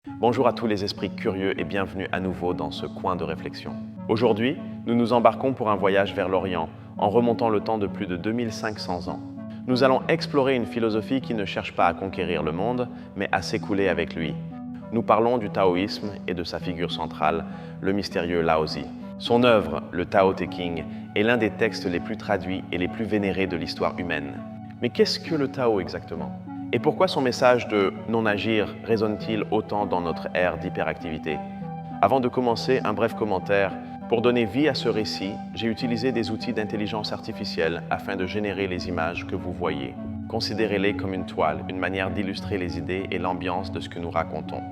Bonjour à tous les esprits curieux et bienvenue à nouveau dans ce coin de réflexion. Aujourd'hui, nous nous embarquons pour un voyage vers l'Orient en remontant le temps de plus de 2500 ans. Nous allons explorer une philosophie qui ne cherche pas à conquérir le monde, mais à s'écouler avec lui. Nous parlons du taoïsme et de sa figure centrale, le mystérieux Laozi. Son œuvre, le Tao Te Ching, est l'un des textes les plus traduits et les plus vénérés de l'histoire humaine. Mais qu'est-ce que le Tao exactement ? Et pourquoi son message de non-agir résonne-t-il autant dans notre ère d'hyperactivité ? Avant de commencer, un bref commentaire. Pour donner vie à ce récit, j'ai utilisé des outils d'intelligence artificielle afin de générer les images que vous voyez. Considérez-les comme une toile, une manière d'illustrer les idées et l'ambiance de ce que nous racontons.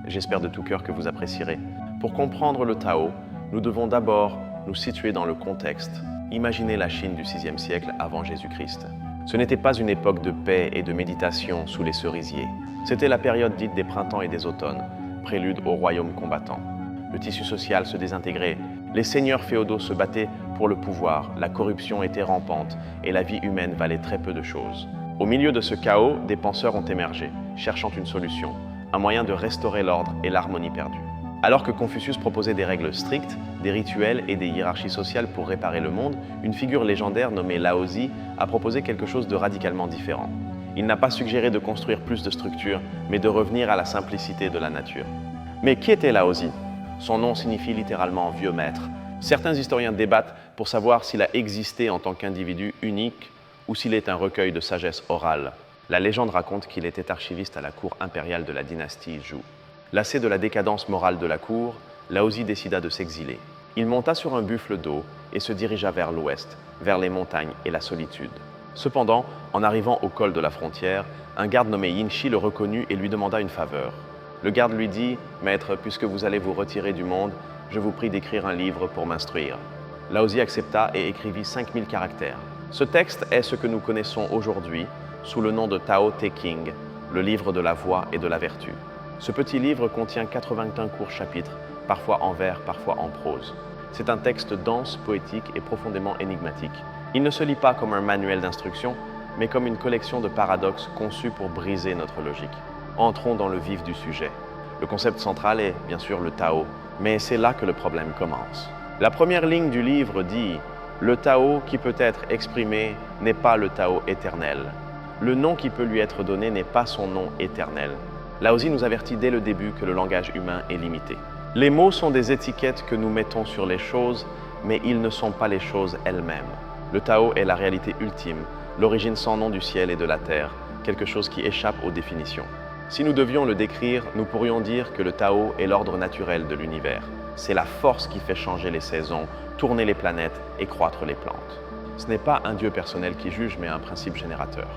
J'espère de tout cœur que vous apprécierez. Pour comprendre le Tao, nous devons d'abord nous situer dans le contexte. Imaginez la Chine du VIe siècle avant Jésus-Christ. Ce n'était pas une époque de paix et de méditation sous les cerisiers. C'était la période dite des printemps et des automnes, prélude au royaume combattant. Le tissu social se désintégrait, les seigneurs féodaux se battaient pour le pouvoir, la corruption était rampante et la vie humaine valait très peu de choses. Au milieu de ce chaos, des penseurs ont émergé, cherchant une solution, un moyen de restaurer l'ordre et l'harmonie perdue. Alors que Confucius proposait des règles strictes, des rituels et des hiérarchies sociales pour réparer le monde, une figure légendaire nommée Laozi a proposé quelque chose de radicalement différent. Il n'a pas suggéré de construire plus de structures, mais de revenir à la simplicité de la nature. Mais qui était Laozi ? Son nom signifie littéralement « vieux maître ». Certains historiens débattent pour savoir s'il a existé en tant qu'individu unique ou s'il est un recueil de sagesse orale. La légende raconte qu'il était archiviste à la cour impériale de la dynastie Zhou. Lassé de la décadence morale de la cour, Laozi décida de s'exiler. Il monta sur un buffle d'eau et se dirigea vers l'ouest, vers les montagnes et la solitude. Cependant, en arrivant au col de la frontière, un garde nommé Yin Shi le reconnut et lui demanda une faveur. Le garde lui dit « Maître, puisque vous allez vous retirer du monde, je vous prie d'écrire un livre pour m'instruire. » Laozi accepta et écrivit 5000 caractères. Ce texte est ce que nous connaissons aujourd'hui sous le nom de Tao Te Ching, le livre de la voie et de la vertu. Ce petit livre contient 81 courts chapitres, parfois en vers, parfois en prose. C'est un texte dense, poétique et profondément énigmatique. Il ne se lit pas comme un manuel d'instruction, mais comme une collection de paradoxes conçus pour briser notre logique. Entrons dans le vif du sujet. Le concept central est bien sûr le Tao, mais c'est là que le problème commence. La première ligne du livre dit « Le Tao qui peut être exprimé n'est pas le Tao éternel. Le nom qui peut lui être donné n'est pas son nom éternel. » Laozi nous avertit dès le début que le langage humain est limité. Les mots sont des étiquettes que nous mettons sur les choses, mais ils ne sont pas les choses elles-mêmes. Le Tao est la réalité ultime, l'origine sans nom du ciel et de la terre, quelque chose qui échappe aux définitions. Si nous devions le décrire, nous pourrions dire que le Tao est l'ordre naturel de l'univers. C'est la force qui fait changer les saisons, tourner les planètes et croître les plantes. Ce n'est pas un Dieu personnel qui juge, mais un principe générateur.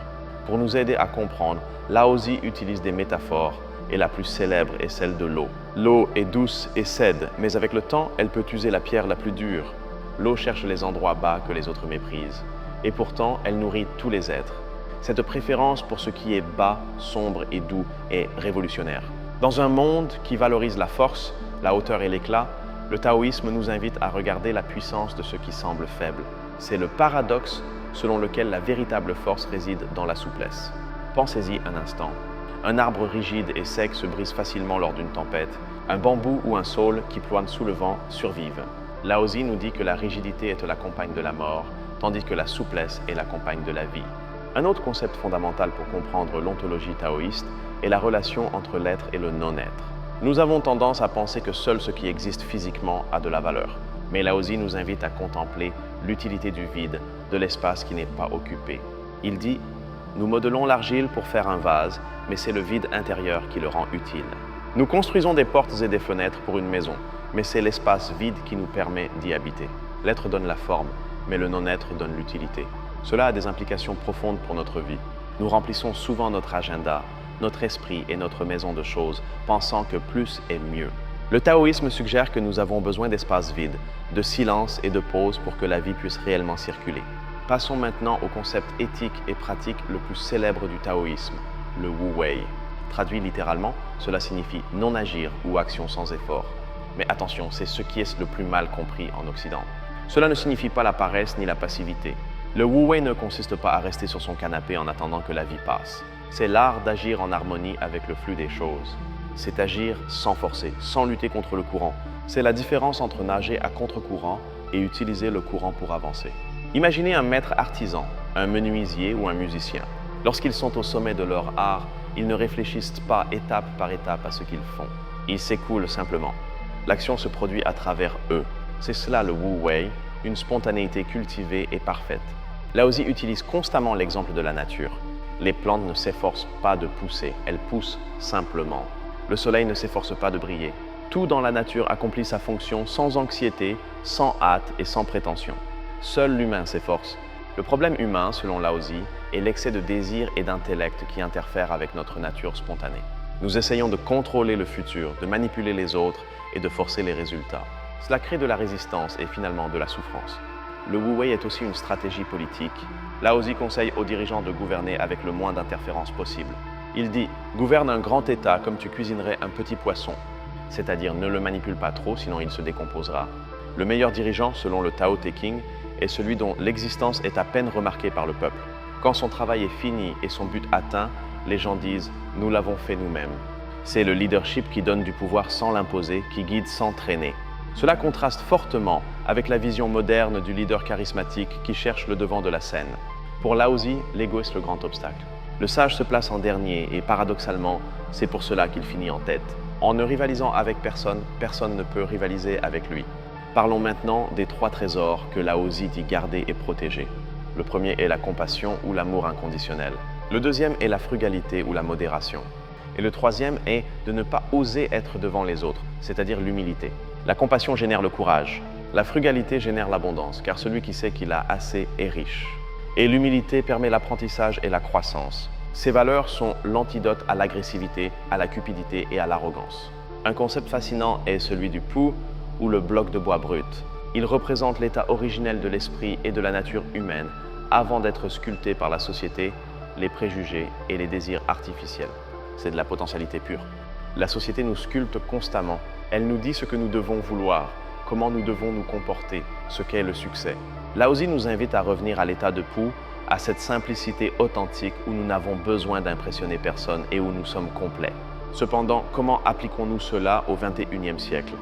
Pour nous aider à comprendre, Laozi utilise des métaphores et la plus célèbre est celle de l'eau. L'eau est douce et cède, mais avec le temps, elle peut user la pierre la plus dure. L'eau cherche les endroits bas que les autres méprisent. Et pourtant, elle nourrit tous les êtres. Cette préférence pour ce qui est bas, sombre et doux est révolutionnaire. Dans un monde qui valorise la force, la hauteur et l'éclat, le taoïsme nous invite à regarder la puissance de ce qui semble faible. C'est le paradoxe selon lequel la véritable force réside dans la souplesse. Pensez-y un instant. Un arbre rigide et sec se brise facilement lors d'une tempête. Un bambou ou un saule qui ploine sous le vent survivent. Laozi nous dit que la rigidité est la compagne de la mort, tandis que la souplesse est la compagne de la vie. Un autre concept fondamental pour comprendre l'ontologie taoïste est la relation entre l'être et le non-être. Nous avons tendance à penser que seul ce qui existe physiquement a de la valeur. Mais Laozi nous invite à contempler l'utilité du vide, de l'espace qui n'est pas occupé. Il dit « Nous modelons l'argile pour faire un vase, mais c'est le vide intérieur qui le rend utile. Nous construisons des portes et des fenêtres pour une maison, mais c'est l'espace vide qui nous permet d'y habiter. L'être donne la forme, mais le non-être donne l'utilité. Cela a des implications profondes pour notre vie. Nous remplissons souvent notre agenda, notre esprit et notre maison de choses, pensant que plus est mieux. Le taoïsme suggère que nous avons besoin d'espaces vides, de silence et de pause pour que la vie puisse réellement circuler. Passons maintenant au concept éthique et pratique le plus célèbre du taoïsme, le Wu Wei. Traduit littéralement, cela signifie non-agir ou action sans effort. Mais attention, c'est ce qui est le plus mal compris en Occident. Cela ne signifie pas la paresse ni la passivité. Le Wu Wei ne consiste pas à rester sur son canapé en attendant que la vie passe. C'est l'art d'agir en harmonie avec le flux des choses. c'est agir sans forcer, sans lutter contre le courant. C'est la différence entre nager à contre-courant et utiliser le courant pour avancer. Imaginez un maître artisan, un menuisier ou un musicien. Lorsqu'ils sont au sommet de leur art, ils ne réfléchissent pas étape par étape à ce qu'ils font. Ils s'écoulent simplement. L'action se produit à travers eux. C'est cela le Wu Wei, une spontanéité cultivée et parfaite. Laozi utilise constamment l'exemple de la nature. Les plantes ne s'efforcent pas de pousser, elles poussent simplement. Le soleil ne s'efforce pas de briller. Tout dans la nature accomplit sa fonction sans anxiété, sans hâte et sans prétention. Seul l'humain s'efforce. Le problème humain, selon Laozi, est l'excès de désir et d'intellect qui interfèrent avec notre nature spontanée. Nous essayons de contrôler le futur, de manipuler les autres et de forcer les résultats. Cela crée de la résistance et finalement de la souffrance. Le Wu Wei est aussi une stratégie politique. Laozi conseille aux dirigeants de gouverner avec le moins d'interférences possible. Il dit « Gouverne un grand État comme tu cuisinerais un petit poisson », c'est-à-dire ne le manipule pas trop, sinon il se décomposera. Le meilleur dirigeant, selon le Tao Te Ching, est celui dont l'existence est à peine remarquée par le peuple. Quand son travail est fini et son but atteint, les gens disent « Nous l'avons fait nous-mêmes ». C'est le leadership qui donne du pouvoir sans l'imposer, qui guide sans traîner. Cela contraste fortement avec la vision moderne du leader charismatique qui cherche le devant de la scène. Pour Laozi, l'ego est le grand obstacle. Le sage se place en dernier et paradoxalement, c'est pour cela qu'il finit en tête. En ne rivalisant avec personne, personne ne peut rivaliser avec lui. Parlons maintenant des 3 trésors que Laozi dit garder et protéger. Le premier est la compassion ou l'amour inconditionnel. Le deuxième est la frugalité ou la modération. Et le troisième est de ne pas oser être devant les autres, c'est-à-dire l'humilité. La compassion génère le courage. La frugalité génère l'abondance, car celui qui sait qu'il a assez est riche. Et l'humilité permet l'apprentissage et la croissance. Ces valeurs sont l'antidote à l'agressivité, à la cupidité et à l'arrogance. Un concept fascinant est celui du pu ou le bloc de bois brut. Il représente l'état originel de l'esprit et de la nature humaine avant d'être sculpté par la société, les préjugés et les désirs artificiels. C'est de la potentialité pure. La société nous sculpte constamment. Elle nous dit ce que nous devons vouloir, comment nous devons nous comporter, ce qu'est le succès. Laozi nous invite à revenir à l'état de pu, à cette simplicité authentique où nous n'avons besoin d'impressionner personne et où nous sommes complets. Cependant, comment appliquons-nous cela au XXIe siècle?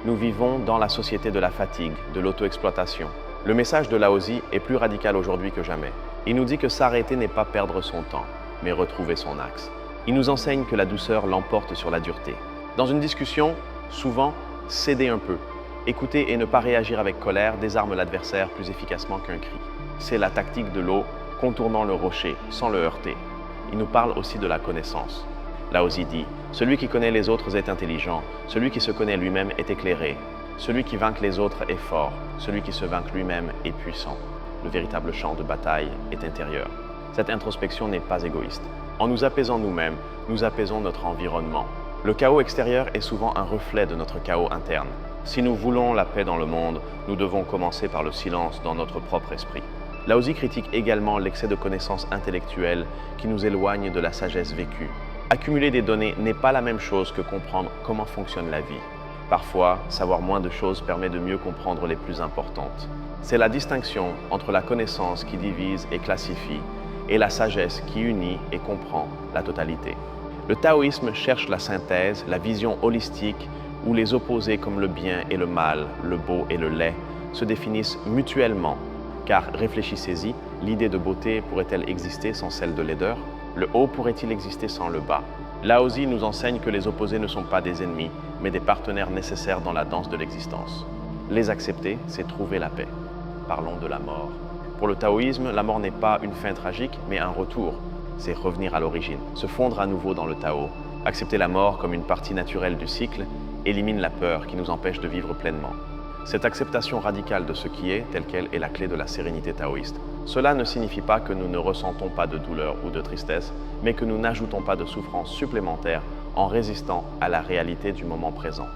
Nous vivons dans la société de la fatigue, de l'auto-exploitation. Le message de Laozi est plus radical aujourd'hui que jamais. Il nous dit que s'arrêter n'est pas perdre son temps, mais retrouver son axe. Il nous enseigne que la douceur l'emporte sur la dureté. Dans une discussion, souvent, céder un peu. Écouter et ne pas réagir avec colère désarme l'adversaire plus efficacement qu'un cri. C'est la tactique de l'eau, contournant le rocher, sans le heurter. Il nous parle aussi de la connaissance. Laozi dit « Celui qui connaît les autres est intelligent, celui qui se connaît lui-même est éclairé. Celui qui vainque les autres est fort, celui qui se vainque lui-même est puissant. » Le véritable champ de bataille est intérieur. Cette introspection n'est pas égoïste. En nous apaisant nous-mêmes, nous apaisons notre environnement. Le chaos extérieur est souvent un reflet de notre chaos interne. Si nous voulons la paix dans le monde, nous devons commencer par le silence dans notre propre esprit. Laozi critique également l'excès de connaissances intellectuelles qui nous éloignent de la sagesse vécue. Accumuler des données n'est pas la même chose que comprendre comment fonctionne la vie. Parfois, savoir moins de choses permet de mieux comprendre les plus importantes. C'est la distinction entre la connaissance qui divise et classifie et la sagesse qui unit et comprend la totalité. Le taoïsme cherche la synthèse, la vision holistique où les opposés comme le bien et le mal, le beau et le laid se définissent mutuellement. Car réfléchissez-y, l'idée de beauté pourrait-elle exister sans celle de laideur? Le haut pourrait-il exister sans le bas? Laozi nous enseigne que les opposés ne sont pas des ennemis, mais des partenaires nécessaires dans la danse de l'existence. Les accepter, c'est trouver la paix. Parlons de la mort. Pour le taoïsme, la mort n'est pas une fin tragique, mais un retour. C'est revenir à l'origine, se fondre à nouveau dans le Tao. Accepter la mort comme une partie naturelle du cycle élimine la peur qui nous empêche de vivre pleinement. Cette acceptation radicale de ce qui est, telle qu'elle, est la clé de la sérénité taoïste. Cela ne signifie pas que nous ne ressentons pas de douleur ou de tristesse, mais que nous n'ajoutons pas de souffrance supplémentaire en résistant à la réalité du moment présent.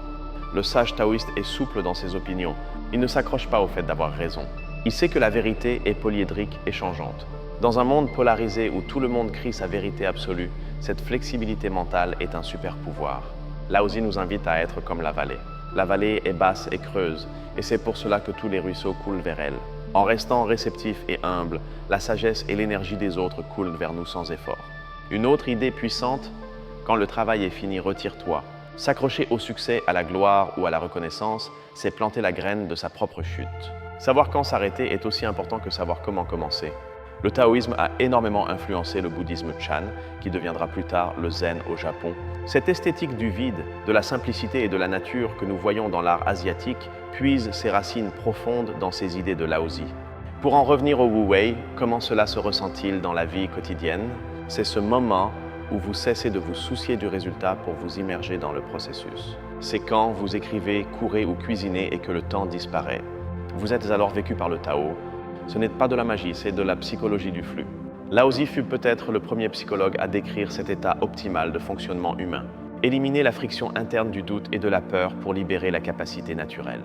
Le sage taoïste est souple dans ses opinions. Il ne s'accroche pas au fait d'avoir raison. Il sait que la vérité est polyédrique et changeante. Dans un monde polarisé où tout le monde crie sa vérité absolue, cette flexibilité mentale est un super pouvoir. Laozi nous invite à être comme la vallée. La vallée est basse et creuse, et c'est pour cela que tous les ruisseaux coulent vers elle. En restant réceptifs et humbles, la sagesse et l'énergie des autres coulent vers nous sans effort. Une autre idée puissante, quand le travail est fini, retire-toi. S'accrocher au succès, à la gloire ou à la reconnaissance, c'est planter la graine de sa propre chute. Savoir quand s'arrêter est aussi important que savoir comment commencer. Le taoïsme a énormément influencé le bouddhisme Chan, qui deviendra plus tard le zen au Japon. Cette esthétique du vide, de la simplicité et de la nature que nous voyons dans l'art asiatique puise ses racines profondes dans ses idées de Laozi. Pour en revenir au Wu Wei, comment cela se ressent-il dans la vie quotidienne? C'est ce moment où vous cessez de vous soucier du résultat pour vous immerger dans le processus. C'est quand vous écrivez, courez ou cuisinez et que le temps disparaît. Vous êtes alors vécu par le Tao. Ce n'est pas de la magie, c'est de la psychologie du flux. Laozi fut peut-être le premier psychologue à décrire cet état optimal de fonctionnement humain. Éliminer la friction interne du doute et de la peur pour libérer la capacité naturelle.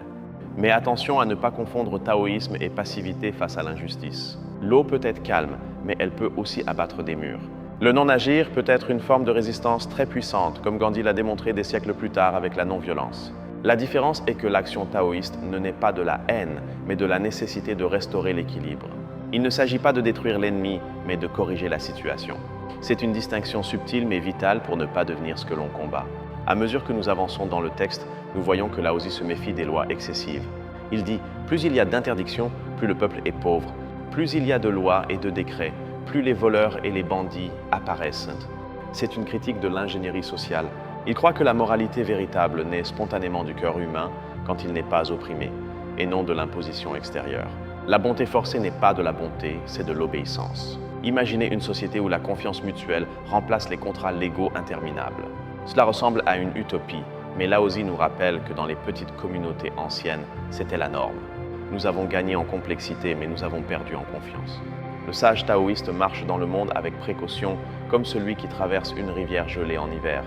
Mais attention à ne pas confondre taoïsme et passivité face à l'injustice. L'eau peut être calme, mais elle peut aussi abattre des murs. Le non-agir peut être une forme de résistance très puissante, comme Gandhi l'a démontré des siècles plus tard avec la non-violence. La différence est que l'action taoïste ne naît pas de la haine, mais de la nécessité de restaurer l'équilibre. Il ne s'agit pas de détruire l'ennemi, mais de corriger la situation. C'est une distinction subtile mais vitale pour ne pas devenir ce que l'on combat. À mesure que nous avançons dans le texte, nous voyons que Laozi se méfie des lois excessives. Il dit « Plus il y a d'interdictions, plus le peuple est pauvre. Plus il y a de lois et de décrets, plus les voleurs et les bandits apparaissent. » C'est une critique de l'ingénierie sociale. Il croit que la moralité véritable naît spontanément du cœur humain quand il n'est pas opprimé, et non de l'imposition extérieure. La bonté forcée n'est pas de la bonté, c'est de l'obéissance. Imaginez une société où la confiance mutuelle remplace les contrats légaux interminables. Cela ressemble à une utopie, mais Laozi nous rappelle que dans les petites communautés anciennes, c'était la norme. Nous avons gagné en complexité, mais nous avons perdu en confiance. Le sage taoïste marche dans le monde avec précaution, comme celui qui traverse une rivière gelée en hiver.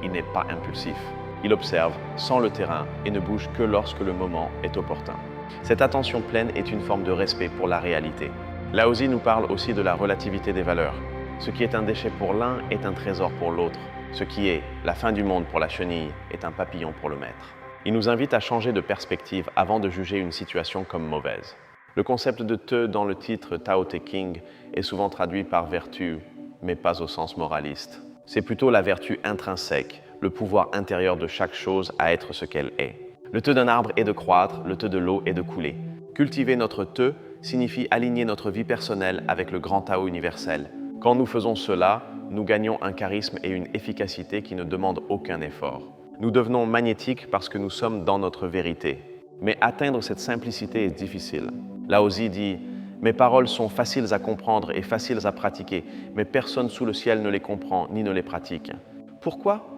Il n'est pas impulsif. Il observe, sent le terrain et ne bouge que lorsque le moment est opportun. Cette attention pleine est une forme de respect pour la réalité. Laozi nous parle aussi de la relativité des valeurs. Ce qui est un déchet pour l'un est un trésor pour l'autre. Ce qui est la fin du monde pour la chenille est un papillon pour le maître. Il nous invite à changer de perspective avant de juger une situation comme mauvaise. Le concept de te dans le titre Tao Te Ching est souvent traduit par vertu, mais pas au sens moraliste. C'est plutôt la vertu intrinsèque, le pouvoir intérieur de chaque chose à être ce qu'elle est. Le te d'un arbre est de croître, le te de l'eau est de couler. Cultiver notre te signifie aligner notre vie personnelle avec le grand Tao universel. Quand nous faisons cela, nous gagnons un charisme et une efficacité qui ne demandent aucun effort. Nous devenons magnétiques parce que nous sommes dans notre vérité. Mais atteindre cette simplicité est difficile. Laozi dit « Mes paroles sont faciles à comprendre et faciles à pratiquer, mais personne sous le ciel ne les comprend ni ne les pratique. » Pourquoi ?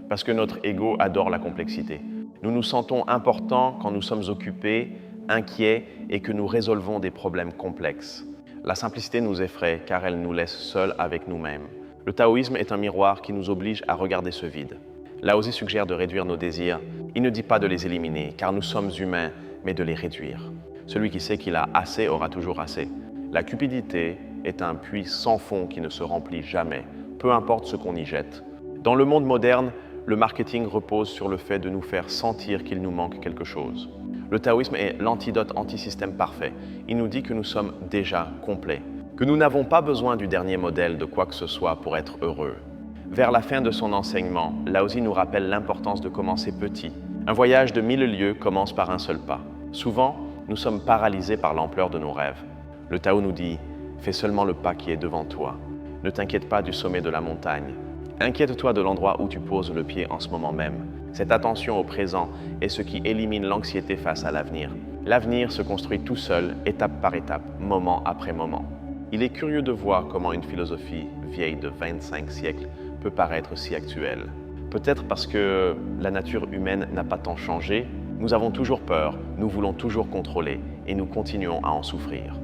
Parce que notre ego adore la complexité. Nous nous sentons importants quand nous sommes occupés, inquiets et que nous résolvons des problèmes complexes. La simplicité nous effraie car elle nous laisse seuls avec nous-mêmes. Le taoïsme est un miroir qui nous oblige à regarder ce vide. Laozi suggère de réduire nos désirs. Il ne dit pas de les éliminer car nous sommes humains, mais de les réduire. Celui qui sait qu'il a assez aura toujours assez. La cupidité est un puits sans fond qui ne se remplit jamais, peu importe ce qu'on y jette. Dans le monde moderne, le marketing repose sur le fait de nous faire sentir qu'il nous manque quelque chose. Le taoïsme est l'antidote anti-système parfait. Il nous dit que nous sommes déjà complets, que nous n'avons pas besoin du dernier modèle de quoi que ce soit pour être heureux. Vers la fin de son enseignement, Laozi nous rappelle l'importance de commencer petit. Un voyage de 1000 lieues commence par un seul pas. Souvent, nous sommes paralysés par l'ampleur de nos rêves. Le Tao nous dit « Fais seulement le pas qui est devant toi. Ne t'inquiète pas du sommet de la montagne. Inquiète-toi de l'endroit où tu poses le pied en ce moment même. Cette attention au présent est ce qui élimine l'anxiété face à l'avenir. L'avenir se construit tout seul, étape par étape, moment après moment. Il est curieux de voir comment une philosophie vieille de 25 siècles peut paraître si actuelle. Peut-être parce que la nature humaine n'a pas tant changé, nous avons toujours peur, nous voulons toujours contrôler et nous continuons à en souffrir.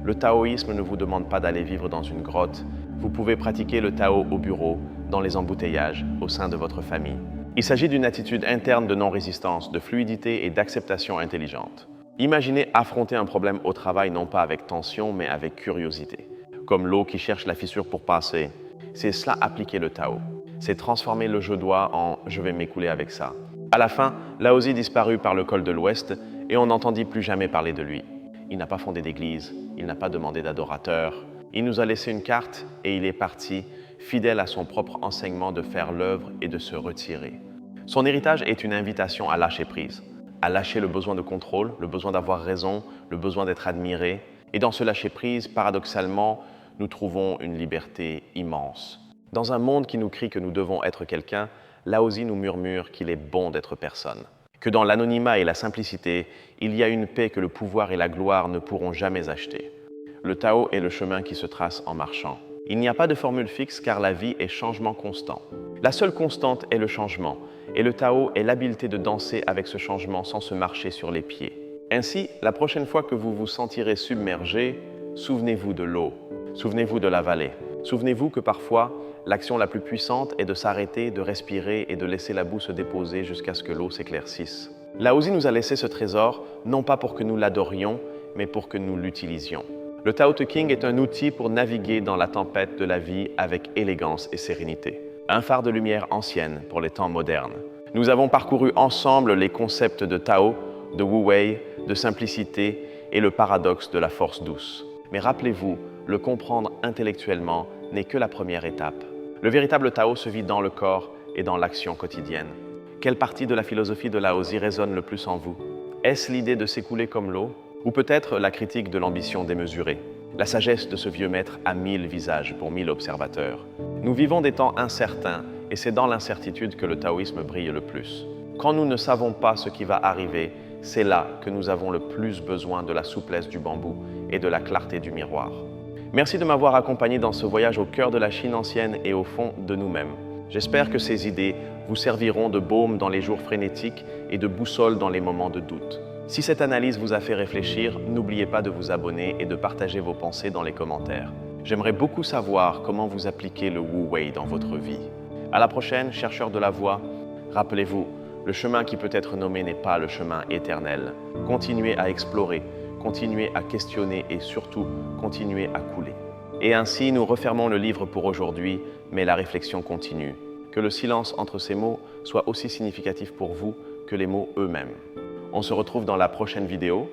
Le taoïsme ne vous demande pas d'aller vivre dans une grotte. Vous pouvez pratiquer le Tao au bureau, dans les embouteillages, au sein de votre famille. Il s'agit d'une attitude interne de non-résistance, de fluidité et d'acceptation intelligente. Imaginez affronter un problème au travail non pas avec tension, mais avec curiosité. Comme l'eau qui cherche la fissure pour passer. C'est cela appliquer le Tao. C'est transformer le je dois en je vais m'écouler avec ça. À la fin, Laozi disparut par le col de l'Ouest et on n'entendit plus jamais parler de lui. Il n'a pas fondé d'église, il n'a pas demandé d'adorateur. Il nous a laissé une carte et il est parti, fidèle à son propre enseignement de faire l'œuvre et de se retirer. Son héritage est une invitation à lâcher prise, à lâcher le besoin de contrôle, le besoin d'avoir raison, le besoin d'être admiré. Et dans ce lâcher prise, paradoxalement, nous trouvons une liberté immense. Dans un monde qui nous crie que nous devons être quelqu'un, Laozi nous murmure qu'il est bon d'être personne. Que dans l'anonymat et la simplicité, il y a une paix que le pouvoir et la gloire ne pourront jamais acheter. Le Tao est le chemin qui se trace en marchant. Il n'y a pas de formule fixe car la vie est changement constant. La seule constante est le changement, et le Tao est l'habileté de danser avec ce changement sans se marcher sur les pieds. Ainsi, la prochaine fois que vous vous sentirez submergé, souvenez-vous de l'eau, souvenez-vous de la vallée. Souvenez-vous que parfois, l'action la plus puissante est de s'arrêter, de respirer et de laisser la boue se déposer jusqu'à ce que l'eau s'éclaircisse. Laozi nous a laissé ce trésor, non pas pour que nous l'adorions, mais pour que nous l'utilisions. Le Tao Te Ching est un outil pour naviguer dans la tempête de la vie avec élégance et sérénité. Un phare de lumière ancienne pour les temps modernes. Nous avons parcouru ensemble les concepts de Tao, de Wu Wei, de simplicité et le paradoxe de la force douce. Mais rappelez-vous, le comprendre intellectuellement n'est que la première étape. Le véritable Tao se vit dans le corps et dans l'action quotidienne. Quelle partie de la philosophie de Laozi résonne le plus en vous? Est-ce l'idée de s'écouler comme l'eau? Ou peut-être la critique de l'ambition démesurée? La sagesse de ce vieux maître a 1000 visages pour 1000 observateurs. Nous vivons des temps incertains et c'est dans l'incertitude que le taoïsme brille le plus. Quand nous ne savons pas ce qui va arriver, c'est là que nous avons le plus besoin de la souplesse du bambou et de la clarté du miroir. Merci de m'avoir accompagné dans ce voyage au cœur de la Chine ancienne et au fond de nous-mêmes. J'espère que ces idées vous serviront de baume dans les jours frénétiques et de boussole dans les moments de doute. Si cette analyse vous a fait réfléchir, n'oubliez pas de vous abonner et de partager vos pensées dans les commentaires. J'aimerais beaucoup savoir comment vous appliquez le Wu Wei dans votre vie. À la prochaine, chercheurs de la voie. Rappelez-vous, le chemin qui peut être nommé n'est pas le chemin éternel. Continuez à explorer, continuez à questionner et surtout, continuez à couler. Et ainsi, nous refermons le livre pour aujourd'hui, mais la réflexion continue. Que le silence entre ces mots soit aussi significatif pour vous que les mots eux-mêmes. On se retrouve dans la prochaine vidéo.